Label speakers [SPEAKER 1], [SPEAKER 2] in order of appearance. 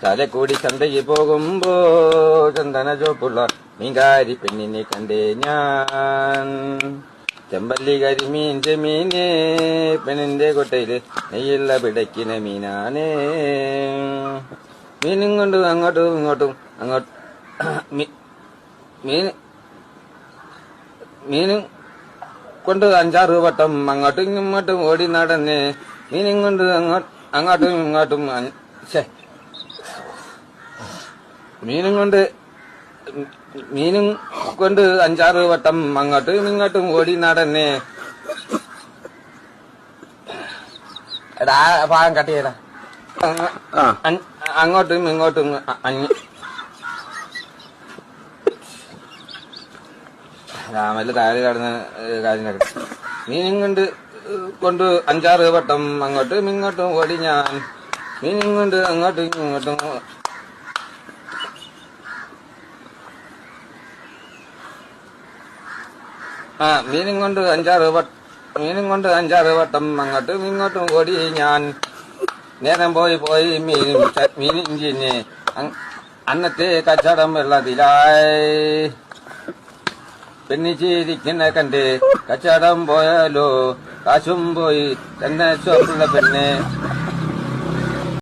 [SPEAKER 1] ചാലക്കുടി ചന്തയിൽ പോകുമ്പോ ചന്ദന ചോപ്പുള്ള മീൻകാരി പെണ്ണിനെ കണ്ടേ ഞാൻ. ചെമ്പല്ലി കരിമീൻ ചെമീനെ പെണ്ണിന്റെ കൊട്ടയില് നെയ്യുള്ള പിടയ്ക്കുന്ന മീനാനേ. മീനും കൊണ്ട് അങ്ങോട്ടും ഇങ്ങോട്ടും മീനും കൊണ്ട് 5-6 വട്ടം അങ്ങോട്ടും ഇങ്ങോട്ടും ഓടി നടന്നേ. മീനും കൊണ്ട് അങ്ങോട്ടും ഇങ്ങോട്ടും മീനും കൊണ്ട് 5-6 വട്ടം അങ്ങോട്ടും ഇങ്ങോട്ടും ഓടി നടന്നേ. എടാ ഭാഗം കട്ട് ചെയ്യടാ. അങ്ങോട്ടും ഇങ്ങോട്ടും രാമല്ല താഴെ കടന്ന കാര്യം. മീനും കൊണ്ട് 5-6 വട്ടം അങ്ങോട്ടും ഇങ്ങോട്ടും ഓടി ഞാൻ. മീനും കൊണ്ട് അങ്ങോട്ടും ഇങ്ങോട്ടും മീനും കൊണ്ട് 5-6 വട്ടം അങ്ങോട്ടും ഇങ്ങോട്ടും ഓടി ഞാൻ. നേരം പോയി മീനും ചിന്നെ അന്നത്തെ കച്ചവടം വെള്ളത്തിലായി. പെണ്ണിച്ചിരിക്കുന്ന കണ്ട് കച്ചവടം പോയാലോ കാശും പോയി തന്നെ ചോപ്പുള്ള പെണ്ണ്